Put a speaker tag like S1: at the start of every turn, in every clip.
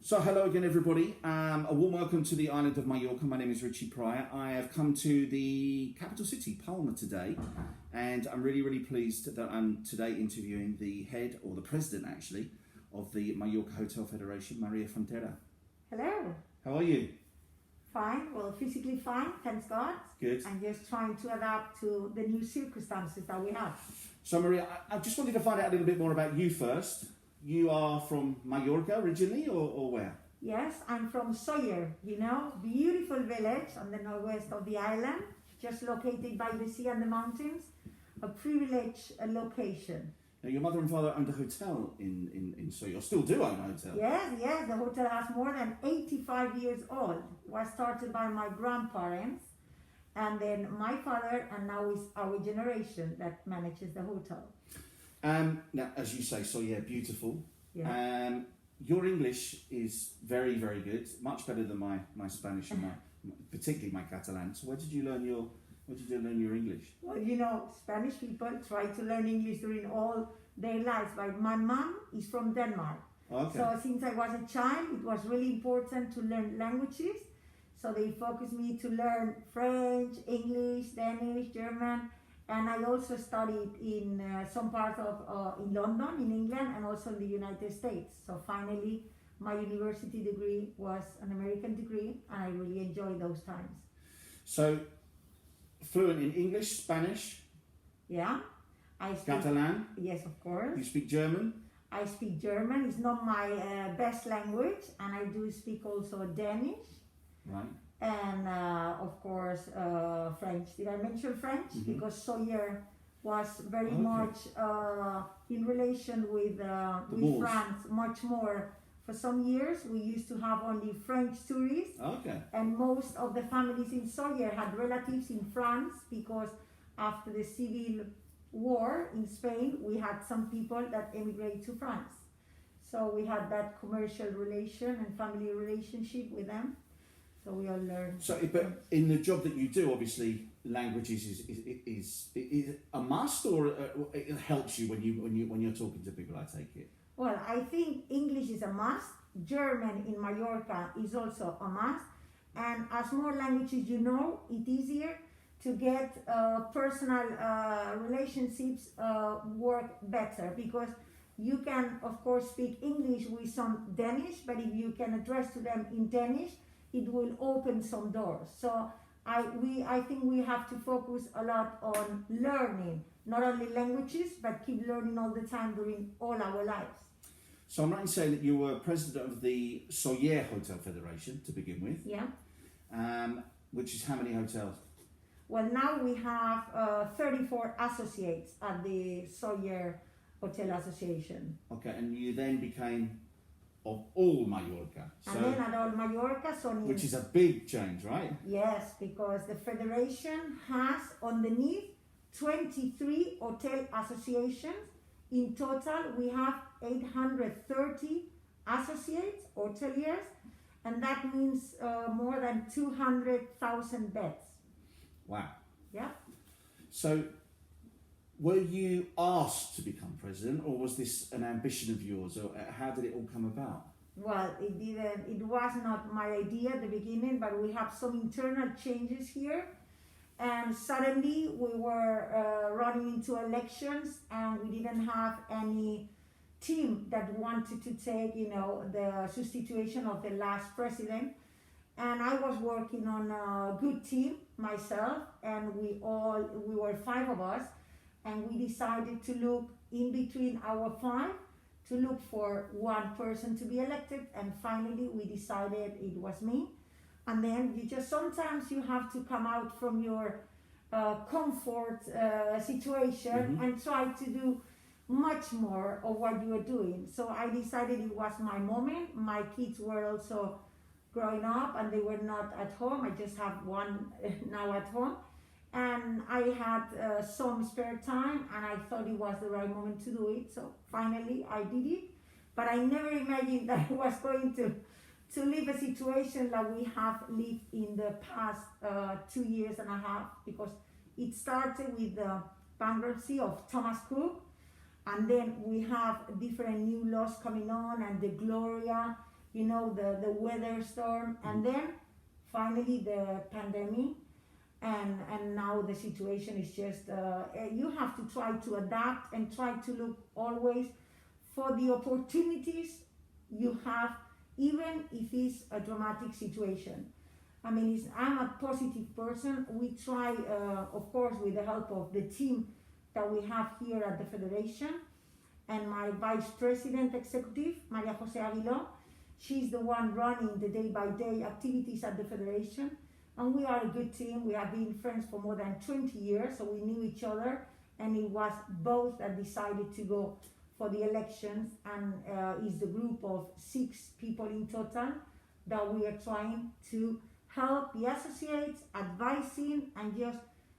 S1: So hello again everybody, a warm welcome to the island of Mallorca. My name is Richie Pryor. I have come to the capital city, Palma today, and I'm really pleased that I'm today interviewing the head, or the president actually, of the Mallorca Hotels Federation, Maria Frontera.
S2: Hello.
S1: How are you?
S2: Fine, well physically fine, thanks God.
S1: Good.
S2: I'm just trying to adapt to the new circumstances that we have.
S1: So Maria, I just wanted to find out a little bit more about you first. You are from Mallorca originally, or where?
S2: Yes, I'm from Sóller, beautiful village on the northwest of the island, just located by the sea and the mountains, a privileged location.
S1: Now your mother and father owned a hotel in Sóller, or still do own a hotel?
S2: Yes, the hotel has more than 85 years old. It was started by my grandparents, and then my father, and now it's our generation that manages the hotel.
S1: Now, as you say, so yeah, beautiful.
S2: Yeah.
S1: Your English is very good, much better than my Spanish and particularly my Catalan. So where did you learn your English?
S2: Well, Spanish people try to learn English during all their lives, but my mom is from Denmark.
S1: Okay.
S2: So since I was a child, it was really important to learn languages. So they focused me to learn French, English, Danish, German. And I also studied in some parts of in London, in England, and also in the United States. So finally, my university degree was an American degree, and I really enjoyed those times.
S1: So, fluent in English, Spanish?
S2: Yeah. I speak
S1: Catalan?
S2: Yes, of course.
S1: You speak German?
S2: I speak German. It's not my best language, and I do speak also Danish.
S1: Right.
S2: And of course French. Did I mention French?
S1: Mm-hmm.
S2: Because Sóller was very much in relation with France, much more. For some years we used to have only French tourists.
S1: Okay.
S2: And most of the families in Sóller had relatives in France, because after the civil war in Spain we had some people that emigrated to France. So we had that commercial relation and family relationship with them. So we all learn.
S1: So, but in the job that you do, obviously, languages is a must, or it helps you when you're talking to people. I take it.
S2: Well, I think English is a must. German in Mallorca is also a must. And as more languages you know, it's easier to get personal relationships work better, because you can, of course, speak English with some Danish, but if you can address to them in Danish, it will open some doors. So I think we have to focus a lot on learning, not only languages, but keep learning all the time during all our lives.
S1: So I'm right in saying that you were president of the Sóller Hotel Federation to begin with.
S2: Yeah.
S1: Which is how many hotels?
S2: Well, now we have 34 associates at the Sóller Hotel Association.
S1: Okay, and you then became of all Mallorca.
S2: So, and then at all Mallorca, so
S1: which is a big change, right?
S2: Yes, because the federation has underneath 23 hotel associations. In total, we have 830 associates, hoteliers, and that means more than 200,000 beds.
S1: Wow.
S2: Yeah. So,
S1: were you asked to become president, or was this an ambition of yours, or how did it all come about?
S2: Well, it was not my idea at the beginning, but we have some internal changes here, and suddenly we were running into elections, and we didn't have any team that wanted to take, the substitution of the last president. And I was working on a good team myself, and we were 5 of us. And we decided to look in between our 5 to look for one person to be elected, and finally we decided it was me. And then sometimes you have to come out from your comfort situation and try to do much more of what you are doing. So I decided it was my moment. My kids were also growing up and they were not at home. I just have one now at home. And I had some spare time, and I thought it was the right moment to do it. So finally I did it, but I never imagined that I was going to live a situation like we have lived in the past 2 years and a half, because it started with the bankruptcy of Thomas Cook, and then we have different new laws coming on, and the Gloria the weather storm, and then finally the pandemic, and now the situation is just you have to try to adapt and try to look always for the opportunities you have, even if it's a dramatic situation. I mean, I'm a positive person. We try, of course, with the help of the team that we have here at the Federation, and my Vice President Executive, Maria Jose Aguiló. She's the one running the day-by-day activities at the Federation, and we are a good team. We have been friends for more than 20 years, so we knew each other, and it was both that decided to go for the elections, and is the group of 6 people in total that we are trying to help the associates, advising, and just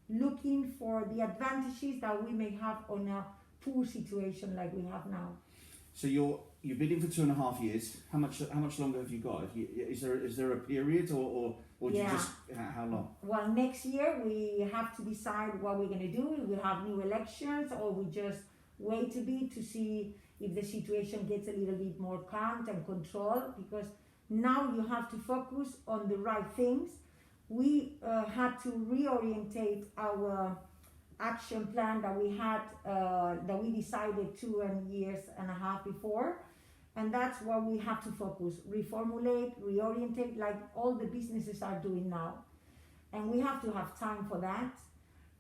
S2: looking for the advantages that we may have on a poor situation like we have now.
S1: So you've been in for 2.5 years. How much longer have you got? Is there a period, or do you just, how long?
S2: Well, next year we have to decide what we're going to do. We have new elections, or we just wait a bit to see if the situation gets a little bit more calm and controlled, because now you have to focus on the right things. We had to reorientate our action plan that we had, that we decided 2.5 years before, and that's what we have to focus, reformulate, reorientate, like all the businesses are doing now. And we have to have time for that,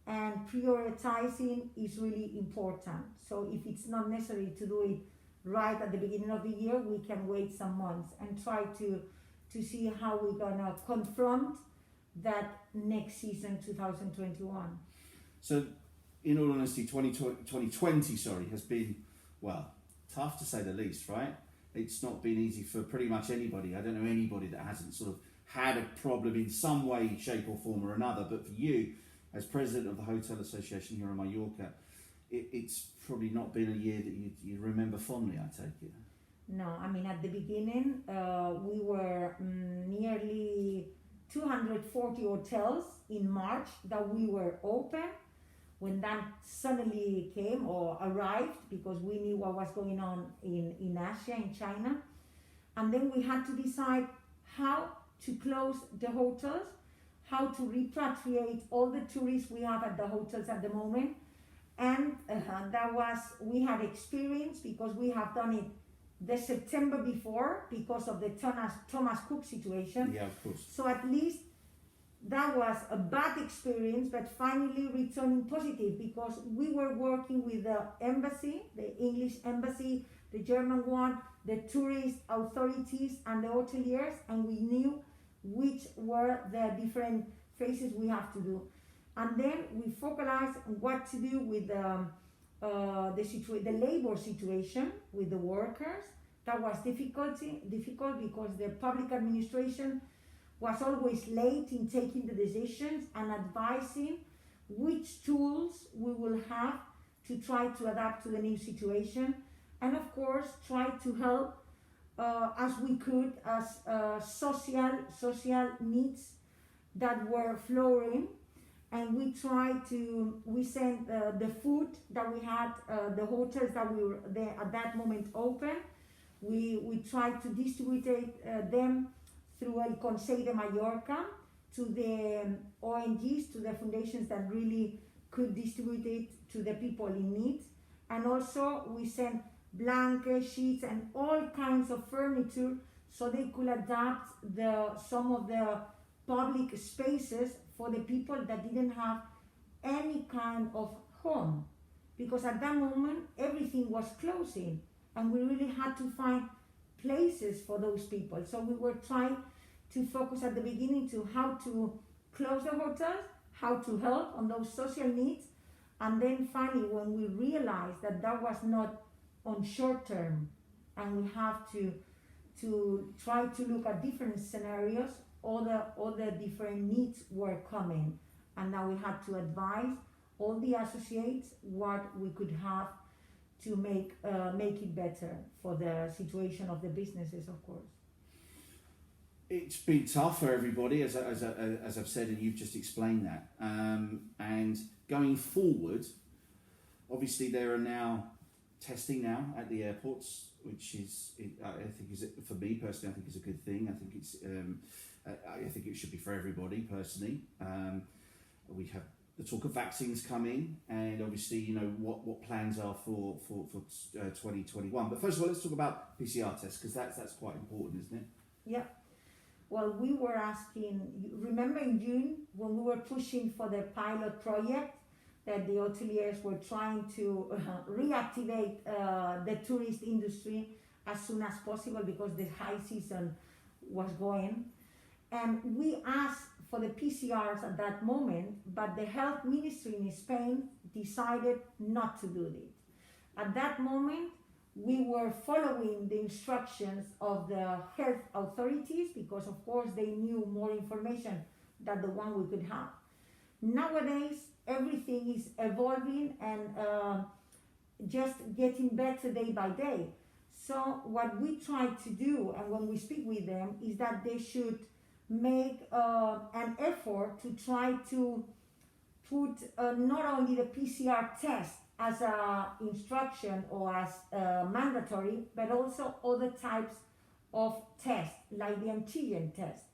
S2: and prioritizing is really important. So if it's not necessary to do it right at the beginning of the year, we can wait some months and try to see how we're gonna confront that next season, 2021.
S1: So, in all honesty, 2020 has been, well, tough to say the least, right? It's not been easy for pretty much anybody. I don't know anybody that hasn't sort of had a problem in some way, shape or form or another. But for you, as president of the Hotel Association here in Mallorca, it's probably not been a year that you remember fondly, I take it.
S2: No, I mean, at the beginning, we were nearly 240 hotels in March that we were open. When that suddenly came or arrived, because we knew what was going on in Asia, in China. And then we had to decide how to close the hotels, how to repatriate all the tourists we have at the hotels at the moment. And we had experience, because we have done it the September before because of the Thomas Cook situation.
S1: Yeah, of course.
S2: So at least that was a bad experience, but finally returning positive, because we were working with the embassy, the English embassy, the German one, the tourist authorities and the hoteliers, and we knew which were the different phases we have to do. And then we focused on what to do with the labor situation with the workers. That was difficult because the public administration was always late in taking the decisions and advising which tools we will have to try to adapt to the new situation, and of course try to help as we could as social needs that were flowing. And we sent the food that we had, the hotels that we were there at that moment open. We tried to distribute them through El Consejo de Mallorca to the ONGs, to the foundations that really could distribute it to the people in need. And also we sent blankets, sheets, and all kinds of furniture so they could adapt some of the public spaces for the people that didn't have any kind of home. Because at that moment, everything was closing, and we really had to find places for those people. So we were trying to focus at the beginning to how to close the hotels, how to help on those social needs, and then finally when we realized that that was not on short term, and we have to try to look at different scenarios, all the different needs were coming, and now we had to advise all the associates what we could have to make it better for the situation of the businesses, of course.
S1: It's been tough for everybody, as I've said, and you've just explained that. And going forward, obviously there are now testing now at the airports. which is, I think, is for me personally, I think is a good thing. I think it's, I think it should be for everybody personally. We have the talk of vaccines coming, and obviously, you know, what plans are for 2021. But first of all, let's talk about PCR tests, because that's quite important, isn't it?
S2: Yeah. Well, we were asking, remember in June when we were pushing for the pilot project that the hoteliers were trying to reactivate the tourist industry as soon as possible because the high season was going. And we asked for the PCRs at that moment, but the health ministry in Spain decided not to do it. At that moment, we were following the instructions of the health authorities because, of course, they knew more information than the one we could have. Nowadays, everything is evolving and just getting better day by day. So what we try to do, and when we speak with them, is that they should make an effort to try to put not only the PCR test as a instruction or as mandatory, but also other types of tests, like the antigen test,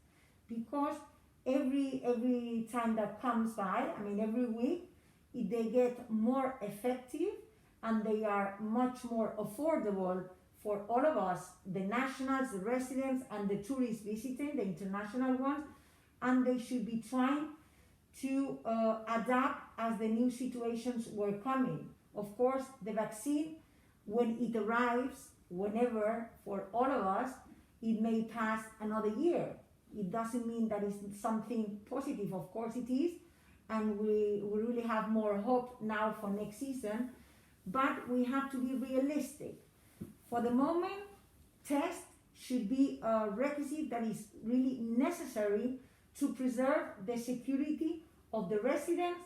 S2: because every time that comes by, I mean every week, they get more effective and they are much more affordable for all of us, the nationals, the residents, and the tourists visiting, the international ones, and they should be trying to adapt as the new situations were coming. Of course, the vaccine, when it arrives, whenever, for all of us, it may pass another year. It doesn't mean that it's something positive. Of course it is, and we really have more hope now for next season, but we have to be realistic. For the moment, test should be a requisite that is really necessary to preserve the security of the residents,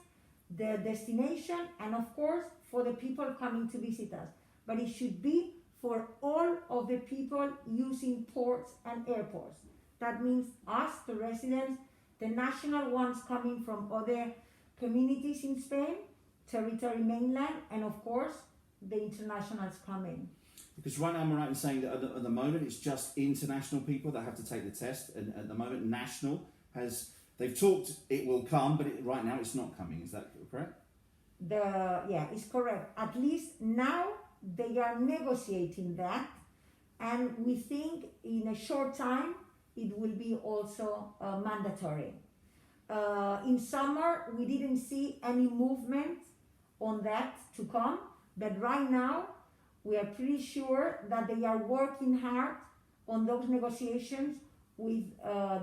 S2: the destination, and of course for the people coming to visit us. But it should be for all of the people using ports and airports. That means us, the residents, the national ones coming from other communities in Spain, territory mainland, and of course the internationals coming.
S1: Because right now I'm right in saying that at the moment it's just international people that have to take the test, and at the moment national they've talked it will come, but right now it's not coming. Is that correct?
S2: Yeah, it's correct. At least now they are negotiating that, and we think in a short time it will be also mandatory. In summer we didn't see any movement on that to come, but right now we are pretty sure that they are working hard on those negotiations with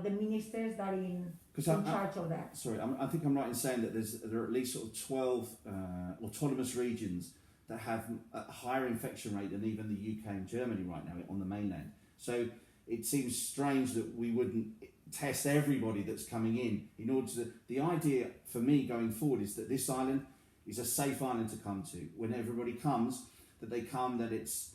S2: the ministers that are in charge of that.
S1: Sorry, I think I'm right in saying that there are at least sort of 12 autonomous regions that have a higher infection rate than even the UK and Germany right now on the mainland. So it seems strange that we wouldn't test everybody that's coming in order to... The idea for me going forward is that this island is a safe island to come to. When everybody comes, that they come, that it's...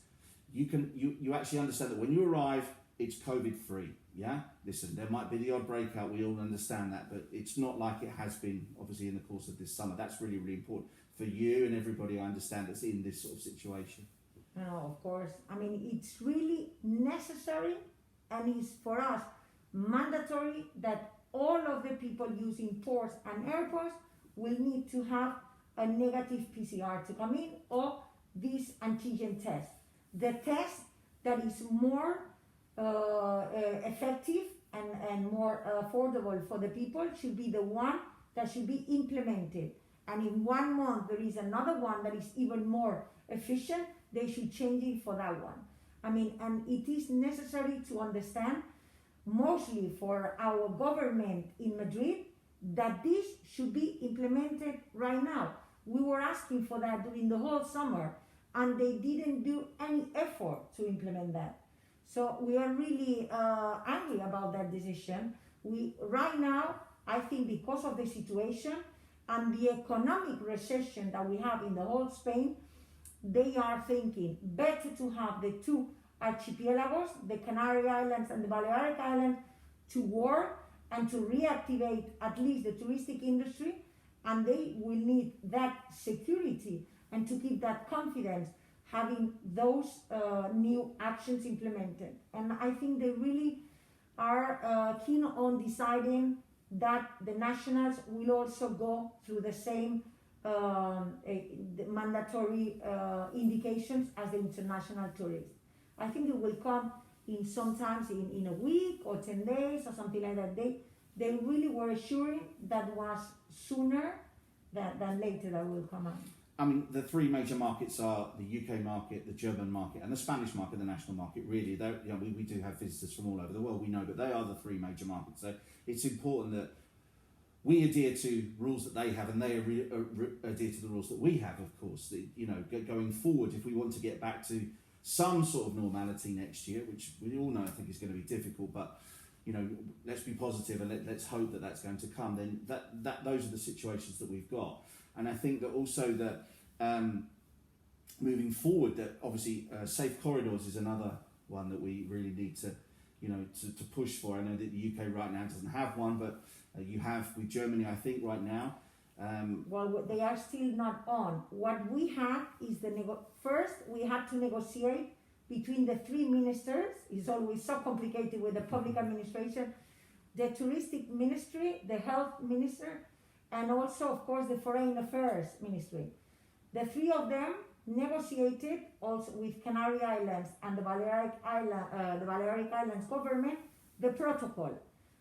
S1: You actually understand that when you arrive, it's COVID free. Yeah, listen, there might be the odd breakout, we all understand that, but it's not like it has been obviously in the course of this summer. That's really, really important for you and everybody, I understand, that's in this sort of situation.
S2: No, of course. I mean, it's really necessary, and it's for us mandatory that all of the people using ports and airports will need to have a negative PCR to come in, or this antigen test. The test that is more effective and more affordable for the people should be the one that should be implemented. And in 1 month there is another one that is even more efficient, they should change it for that one. I mean, and it is necessary to understand, mostly for our government in Madrid, that this should be implemented right now. We were asking for that during the whole summer, and they didn't do any effort to implement that. So we are really angry about that decision. Right now, I think because of the situation and the economic recession that we have in the whole Spain, they are thinking better to have the two archipelagos, the Canary Islands and the Balearic Islands, to work and to reactivate at least the touristic industry, and they will need that security and to keep that confidence having those new actions implemented. And I think they really are keen on deciding that the nationals will also go through the same the mandatory indications as the international tourists. I think it will come in sometimes in a week or 10 days or something like that. They really were assuring that was sooner than later that will come out.
S1: I mean, the three major markets are the UK market, the German market, and the Spanish market, the national market. Really, we do have visitors from all over the world, we know, but they are the three major markets. So it's important that we adhere to rules that they have, and they adhere to the rules that we have, of course. Going forward, if we want to get back to some sort of normality next year, which we all know I think is going to be difficult, but let's be positive and let's hope that that's going to come. Then those are the situations that we've got. And I think that also that moving forward, that obviously safe corridors is another one that we really need to, to push for. I know that the UK right now doesn't have one, but you have with Germany, I think, right now.
S2: Well, they are still not on. What we have is first we had to negotiate between the three ministers. It's always so complicated with the public administration, the touristic ministry, the health minister, and also, of course, the Foreign Affairs Ministry. The three of them negotiated also with Canary Islands and the Balearic Islands government the protocol.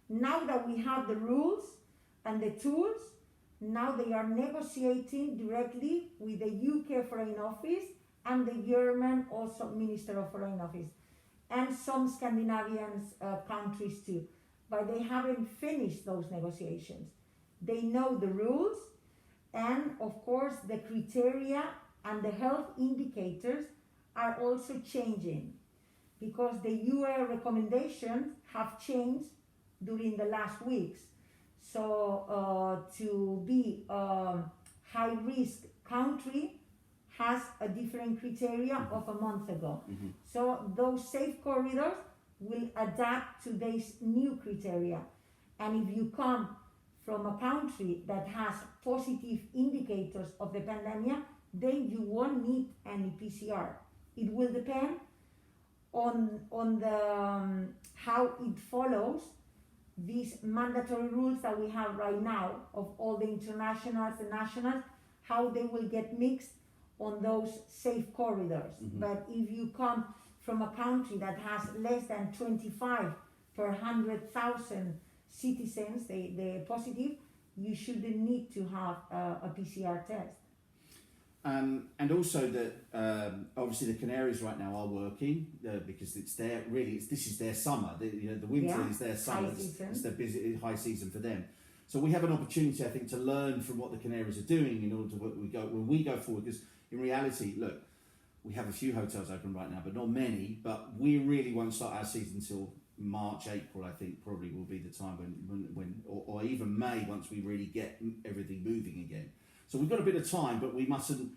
S2: Now that we have the rules and the tools, now they are negotiating directly with the UK Foreign Office and the German also Minister of Foreign Office, and some Scandinavian countries too. But they haven't finished those negotiations. They know the rules, and of course the criteria and the health indicators are also changing, because the UN recommendations have changed during the last weeks. So to be high risk country has a different criteria of a month ago. Mm-hmm. So those safe corridors will adapt to these new criteria. And if you come from a country that has positive indicators of the pandemic, then you won't need any PCR. It will depend on the how it follows these mandatory rules that we have right now of all the internationals and nationals, how they will get mixed on those safe corridors. Mm-hmm. But if you come from a country that has less than 25 per 100,000 citizens, they're positive, you shouldn't need to have a PCR test.
S1: And also that obviously the Canaries right now are working because this is their summer. The winter is their summer. It's their busy high season for them. So we have an opportunity, I think, to learn from what the Canaries are doing in order to when we go forward. Because in reality, look, we have a few hotels open right now, but not many. But we really won't start our season until March, April. I think probably will be the time when or even May, once we really get everything moving again. So we've got a bit of time, but we mustn't,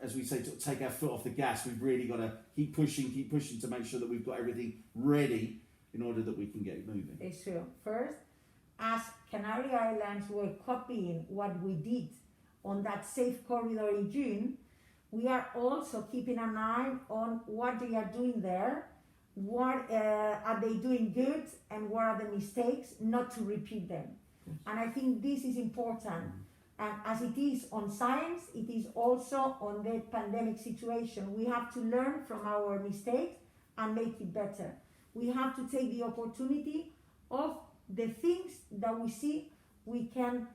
S1: as we say, take our foot off the gas. We've really got to keep pushing to make sure that we've got everything ready in order that we can get moving.
S2: It's true. First, as Canary Islands were copying what we did on that safe corridor in June, we are also keeping an eye on what they are doing there, what are they doing good, and what are the mistakes, not to repeat them. And I think this is important. And as it is on science, it is also on the pandemic situation. We have to learn from our mistakes and make it better. We have to take the opportunity of the things that we see we can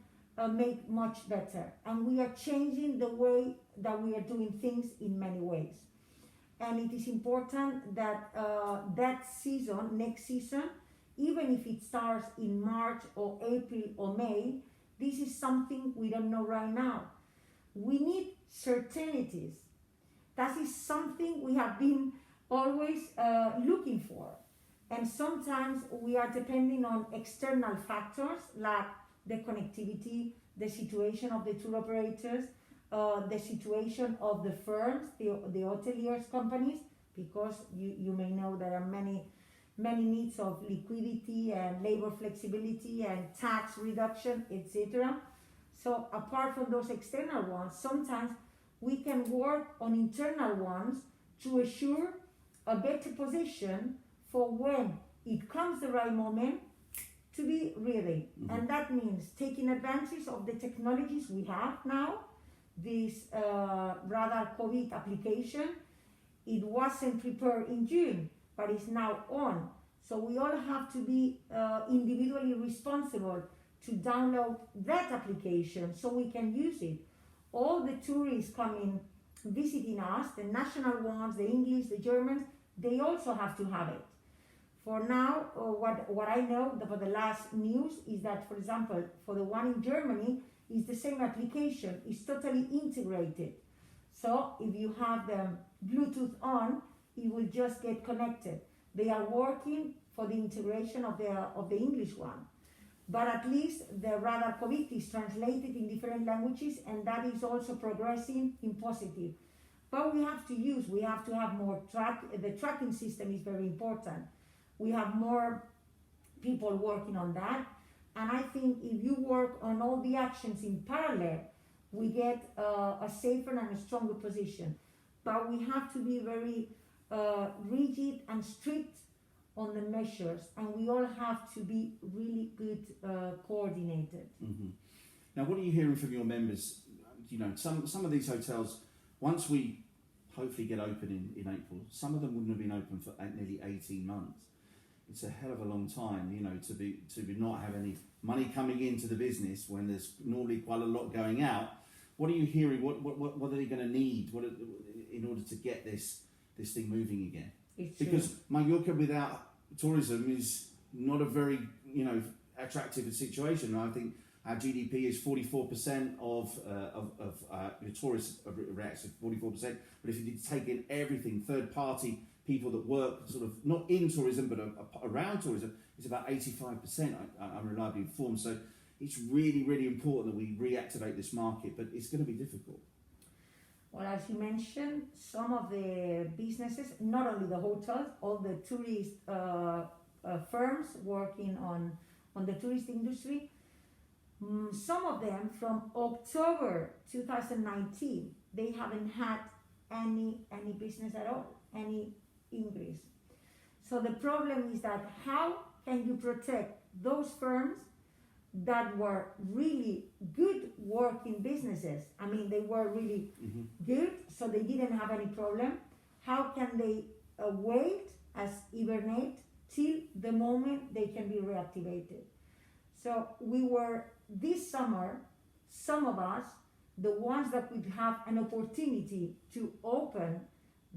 S2: make much better. And we are changing the way that we are doing things in many ways. And it is important that next season, even if it starts in March or April or May, this is something we don't know right now. We need certainties. That is something we have been always looking for. And sometimes we are depending on external factors like the connectivity, the situation of the tour operators, the situation of the firms, the hoteliers companies, because you may know there are many needs of liquidity and labor flexibility and tax reduction, etc. So apart from those external ones, sometimes we can work on internal ones to assure a better position for when it comes the right moment to be ready. And that means taking advantage of the technologies we have now. This radar COVID application, it wasn't prepared in June, but it's now on. So we all have to be individually responsible to download that application so we can use it. All the tourists coming visiting us, the national ones, the English, the Germans, they also have to have it. For now, what I know for the last news is that, for example, for the one in Germany, is the same application, it's totally integrated. So if you have the Bluetooth on, it will just get connected. They are working for the integration of the English one. But at least the radar COVID is translated in different languages, and that is also progressing in positive. But we have to have more the tracking system is very important. We have more people working on that. And I think if you work on all the actions in parallel, we get a safer and a stronger position. But we have to be very rigid and strict on the measures, and we all have to be really good coordinated.
S1: Now, what are you hearing from your members? You know, some of these hotels, once we hopefully get open in April, some of them wouldn't have been open for nearly 18 months. It's a hell of a long time, you know, to be not have any money coming into the business when there's normally quite a lot going out. What are you hearing? What are they going to need in order to get this thing moving again? Because Mallorca without tourism is not a very, you know, attractive situation. I think our GDP is 44% of tourists reacts at 44%. But if you take in everything, third party people that work sort of not in tourism but around tourism, it's about 85%. I'm reliably informed. So it's really, really important that we reactivate this market, but it's going to be difficult.
S2: Well, as you mentioned, some of the businesses, not only the hotels, all the tourist firms working on the tourist industry, some of them from October 2019, they haven't had any business at all, any increase. So the problem is that how can you protect those firms that were really good working businesses? I mean, they were really good, so they didn't have any problem. How can they wait as hibernate till the moment they can be reactivated? So we were this summer, some of us, the ones that would have an opportunity to open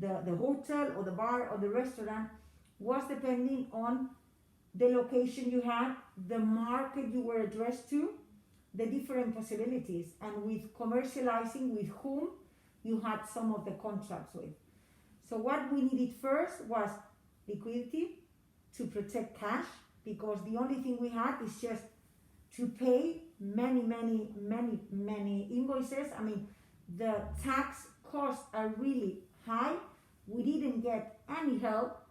S2: the hotel or the bar or the restaurant, was depending on the location you had, the market you were addressed to, the different possibilities, and with commercializing with whom you had some of the contracts with. So what we needed first was liquidity to protect cash, because the only thing we had is just to pay many invoices. I mean, the tax costs are really high. We didn't get any help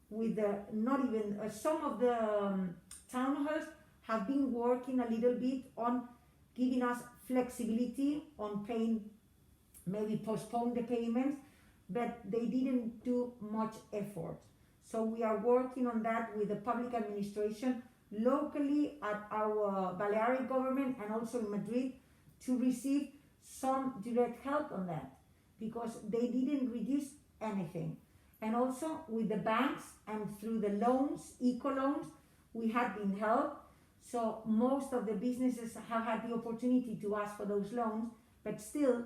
S2: with not even some of the town halls have been working a little bit on giving us flexibility on paying, maybe postpone the payments, but they didn't do much effort. So we are working on that with the public administration locally at our Balearic government and also in Madrid to receive some direct help on that, because they didn't reduce anything. And also with the banks and through the loans, eco loans, we had been helped. So most of the businesses have had the opportunity to ask for those loans, but still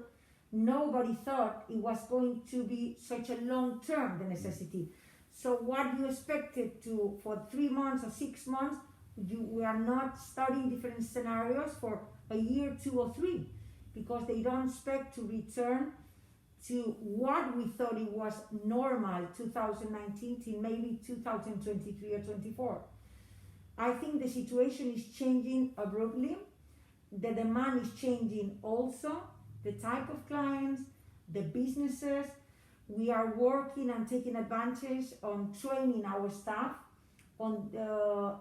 S2: nobody thought it was going to be such a long term, the necessity. So what you expected to for 3 months or 6 months, we are not studying different scenarios for a year, 2 or 3, because they don't expect to return to what we thought it was normal 2019 till maybe 2023 or 24. I think the situation is changing abruptly. The demand is changing also, the type of clients, the businesses. We are working and taking advantage on training our staff on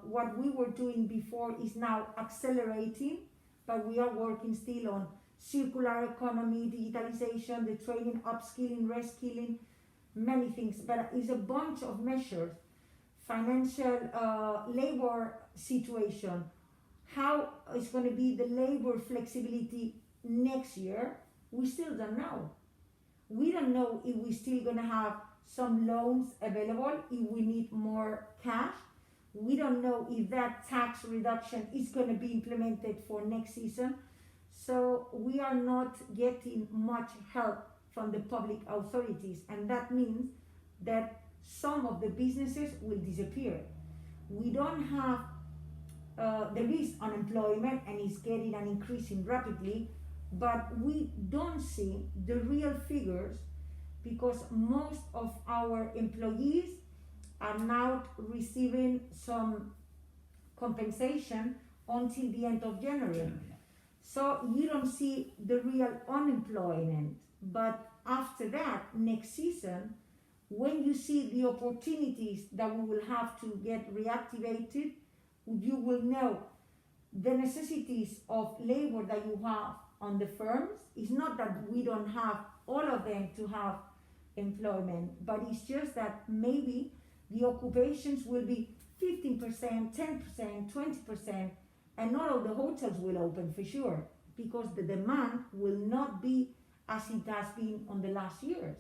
S2: what we were doing before is now accelerating, but we are working still on circular economy, digitalization, the training, upskilling, reskilling, many things. But it's a bunch of measures. Financial, labor situation, how is going to be the labor flexibility next year, we still don't know. We don't know if we're still going to have some loans available, if we need more cash. We don't know if that tax reduction is going to be implemented for next season. So we are not getting much help from the public authorities, and that means that some of the businesses will disappear. We don't have, there is unemployment and it's getting and increasing rapidly, but we don't see the real figures because most of our employees are now receiving some compensation until the end of January. So you don't see the real unemployment. But after that, next season, when you see the opportunities that we will have to get reactivated, you will know the necessities of labor that you have on the firms. It's not that we don't have all of them to have employment, but it's just that maybe the occupations will be 15%, 10%, 20%, and not all the hotels will open for sure, because the demand will not be as it has been on the last years.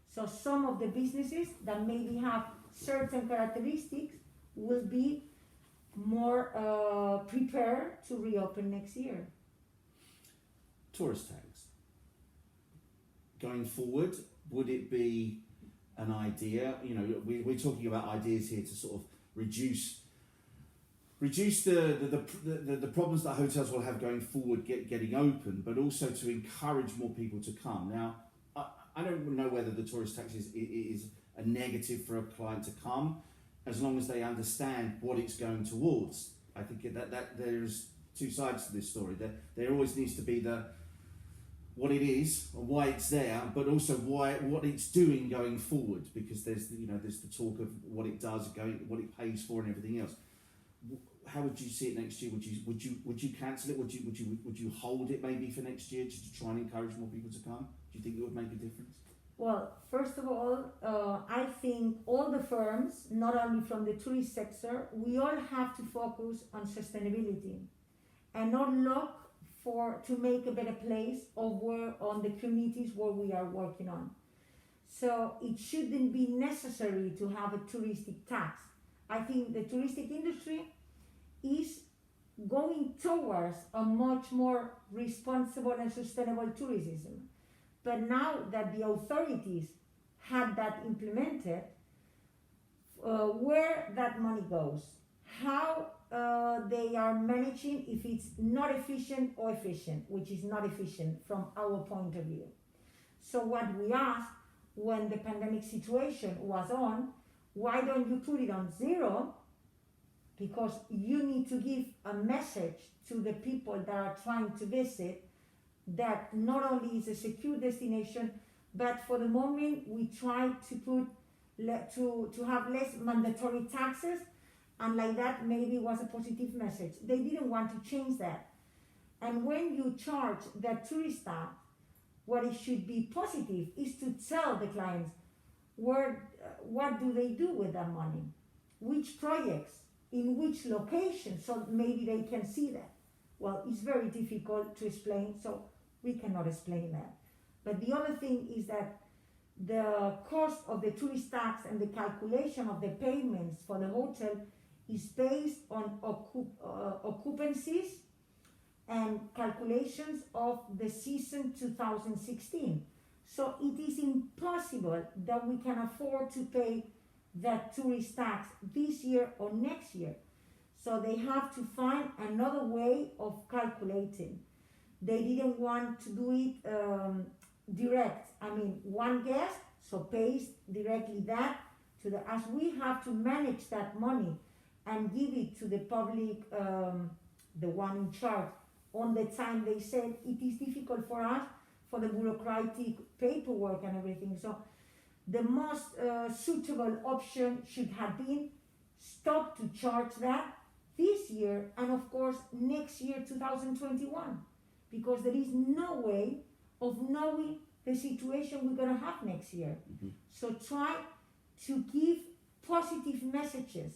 S2: So some of the businesses that maybe have certain characteristics will be more prepared to reopen next year.
S1: Tourist tax. Going forward, would it be an idea? You know, we're talking about ideas here to sort of reduce the problems that hotels will have going forward getting open, but also to encourage more people to come. Now, I don't know whether the tourist tax is a negative for a client to come, as long as they understand what it's going towards. I think that there's two sides to this story. There always needs to be what it is, or why it's there, but also what it's doing going forward, because there's the talk of what it does, what it pays for, and everything else. How would you see it next year? Would you cancel it? Would you hold it maybe for next year just to try and encourage more people to come? Do you think it would make a difference?
S2: Well, first of all, I think all the firms, not only from the tourist sector, we all have to focus on sustainability and not look to make a better place on the communities where we are working on. So it shouldn't be necessary to have a touristic tax. I think the touristic industry is going towards a much more responsible and sustainable tourism. But now that the authorities had that implemented, where that money goes, how they are managing, if it's not efficient or efficient, which is not efficient from our point of view. So what we asked when the pandemic situation was on, why don't you put it on zero? Because you need to give a message to the people that are trying to visit that not only is a secure destination, but for the moment we try to put to have less mandatory taxes, and like that maybe was a positive message. They didn't want to change that. And when you charge the tourist tax, what it should be positive is to tell the clients what do they do with that money, which projects, in which location, so maybe they can see that. Well, it's very difficult to explain, so we cannot explain that. But the other thing is that the cost of the tourist tax and the calculation of the payments for the hotel is based on occupancies and calculations of the season 2016. So it is impossible that we can afford to pay that tourist tax this year or next year. So they have to find another way of calculating. They didn't want to do it direct. I mean, one guest, so pays directly that as we have to manage that money and give it to the public, the one in charge, on the time they said it is difficult for us for the bureaucratic paperwork and everything. So the most suitable option should have been stop to charge that this year and of course next year 2021, because there is no way of knowing the situation we're going to have next year. So try to give positive messages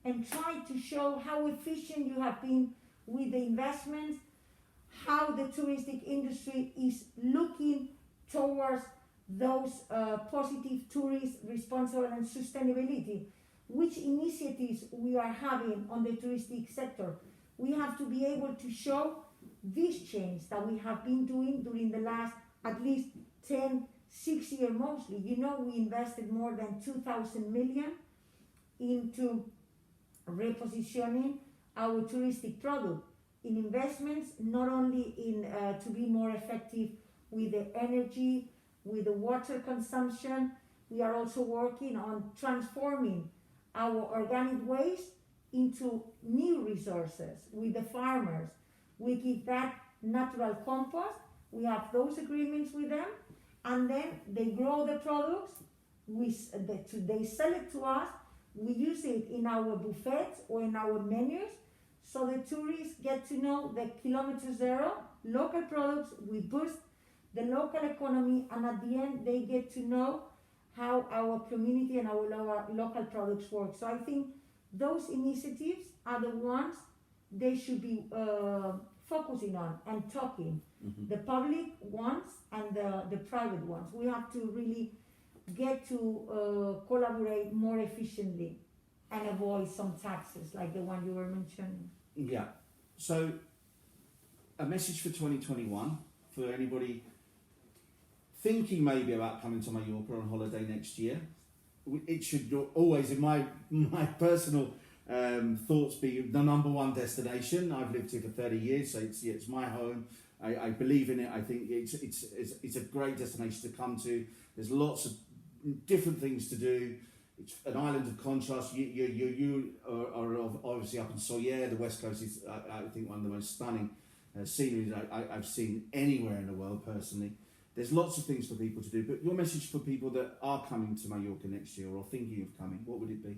S2: and try to show how efficient you have been with the investments, how the touristic industry is looking towards those positive tourist responsible and sustainability, which initiatives we are having on the touristic sector. We have to be able to show this change that we have been doing during the last at least 6 years mostly. You know, we invested more than 2,000 million into repositioning our touristic product in investments, not only in to be more effective with the energy, with the water consumption. We are also working on transforming our organic waste into new resources with the farmers. We give that natural compost. We have those agreements with them, and then they grow the products. They sell it to us. We use it in our buffets or in our menus, so the tourists get to know the kilometer zero local products. We boost the local economy, and at the end they get to know how our community and our local products work. So I think those initiatives are the ones they should be focusing on and talking. The public ones and the private ones. We have to really get to collaborate more efficiently and avoid some taxes like the one you were mentioning.
S1: Yeah. So a message for 2021 for anybody thinking maybe about coming to Mallorca on holiday next year. It should always, in my personal thoughts, be the number one destination. I've lived here for 30 years, so it's my home. I believe in it. I think it's a great destination to come to. There's lots of different things to do. It's an island of contrast. You are obviously up in Soller. The West Coast is, I think, one of the most stunning sceneries I've seen anywhere in the world personally. There's lots of things for people to do, but your message for people that are coming to Mallorca next year or thinking of coming, what would it be?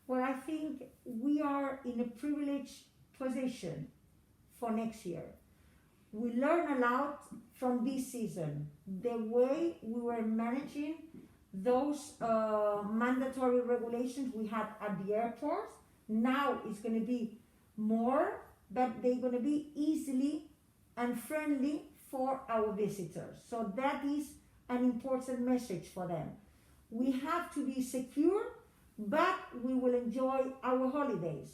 S2: Well, I think we are in a privileged position for next year. We learn a lot from this season. The way we were managing those mandatory regulations we had at the airports, now it's going to be more, but they're going to be easily and friendly for our visitors. So that is an important message for them. We have to be secure, but we will enjoy our holidays.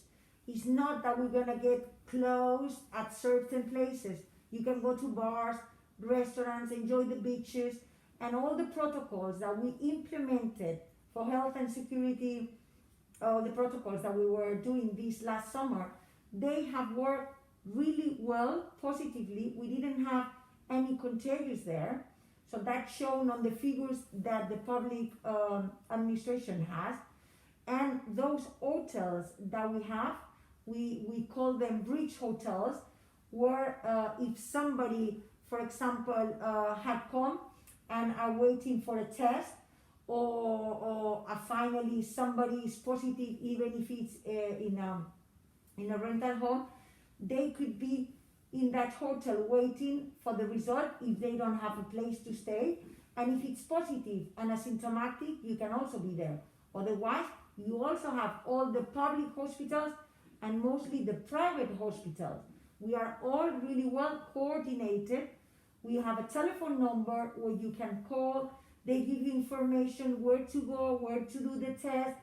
S2: It's not that we're going to get closed at certain places. You can go to bars, restaurants, enjoy the beaches, and all the protocols that we implemented for health and security, the protocols that we were doing this last summer, they have worked really well, positively. We didn't have any contagious there. So that's shown on the figures that the public administration has. And those hotels that we have, we call them bridge hotels, where if somebody, for example, had come and are waiting for a test, or finally somebody is positive, even if it's in a rental home, they could be in that hotel waiting for the result if they don't have a place to stay. And if it's positive and asymptomatic, you can also be there. Otherwise, you also have all the public hospitals and mostly the private hospitals. We are all really well coordinated. We have a telephone number where you can call. They give you information where to go, where to do the test,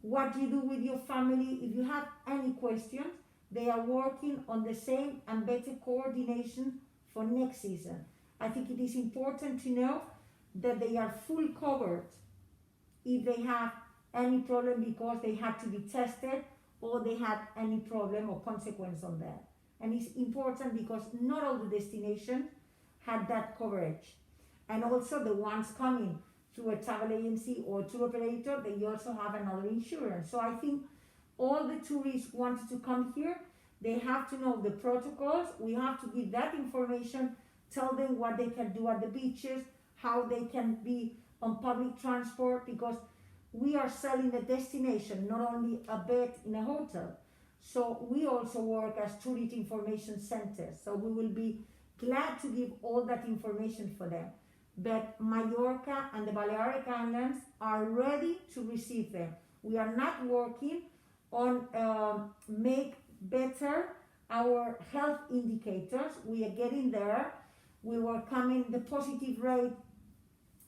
S2: what you do with your family. If you have any questions, they are working on the same and better coordination for next season. I think it is important to know that they are full covered if they have any problem because they had to be tested or they had any problem or consequence on that. And it's important because not all the destinations had that coverage. And also the ones coming through a travel agency or tour operator, they also have another insurance. So I think all the tourists wanted to come here, they have to know the protocols. We have to give that information, tell them what they can do at the beaches, how they can be on public transport, because we are selling a destination, not only a bed in a hotel. So we also work as tourist information centers. So we will be glad to give all that information for them. But Mallorca and the Balearic Islands are ready to receive them. We are not working on make better our health indicators. We are getting there. We were coming, the positive rate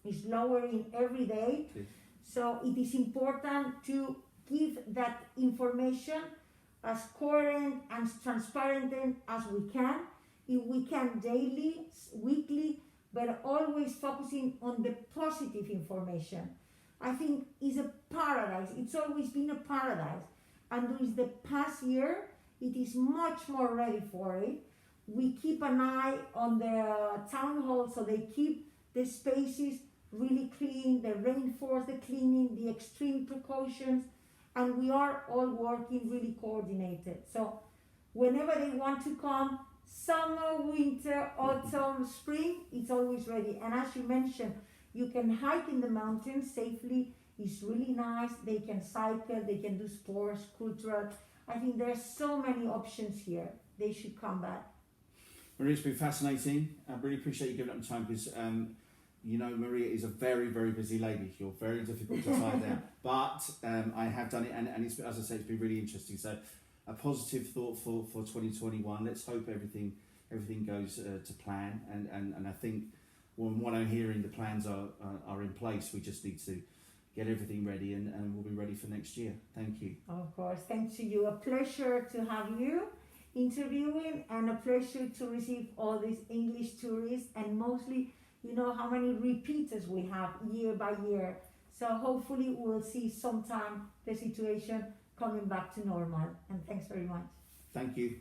S2: is lowering every day.
S1: Okay.
S2: So it is important to give that information as coherent and transparent as we can. If we can daily, weekly, but always focusing on the positive information. I think is a paradise. It's always been a paradise. And during the past year, it is much more ready for it. We keep an eye on the town hall, so they keep the spaces really clean, they reinforce the cleaning, the extreme precautions, and we are all working really coordinated. So whenever they want to come, summer, winter, autumn, spring, it's always ready. And as you mentioned, you can hike in the mountains safely. It's really nice. They can cycle, they can do sports, cultural. I think there's so many options here. They should come back.
S1: Maria, it's been fascinating. I really appreciate you giving up the time because, you know, Maria is a very, very busy lady. You're very difficult to tie down. But I have done it, and it's, as I say, it's been really interesting. So a positive thought for 2021. Let's hope everything goes to plan. And I think when what I'm hearing, the plans are in place. We just need to get everything ready, and we'll be ready for next year. Thank you.
S2: Of course, thanks to you. A pleasure to have you interviewing, and a pleasure to receive all these English tourists, and mostly, you know how many repeaters we have year by year. So hopefully we'll see sometime the situation coming back to normal. And thanks very much.
S1: Thank you.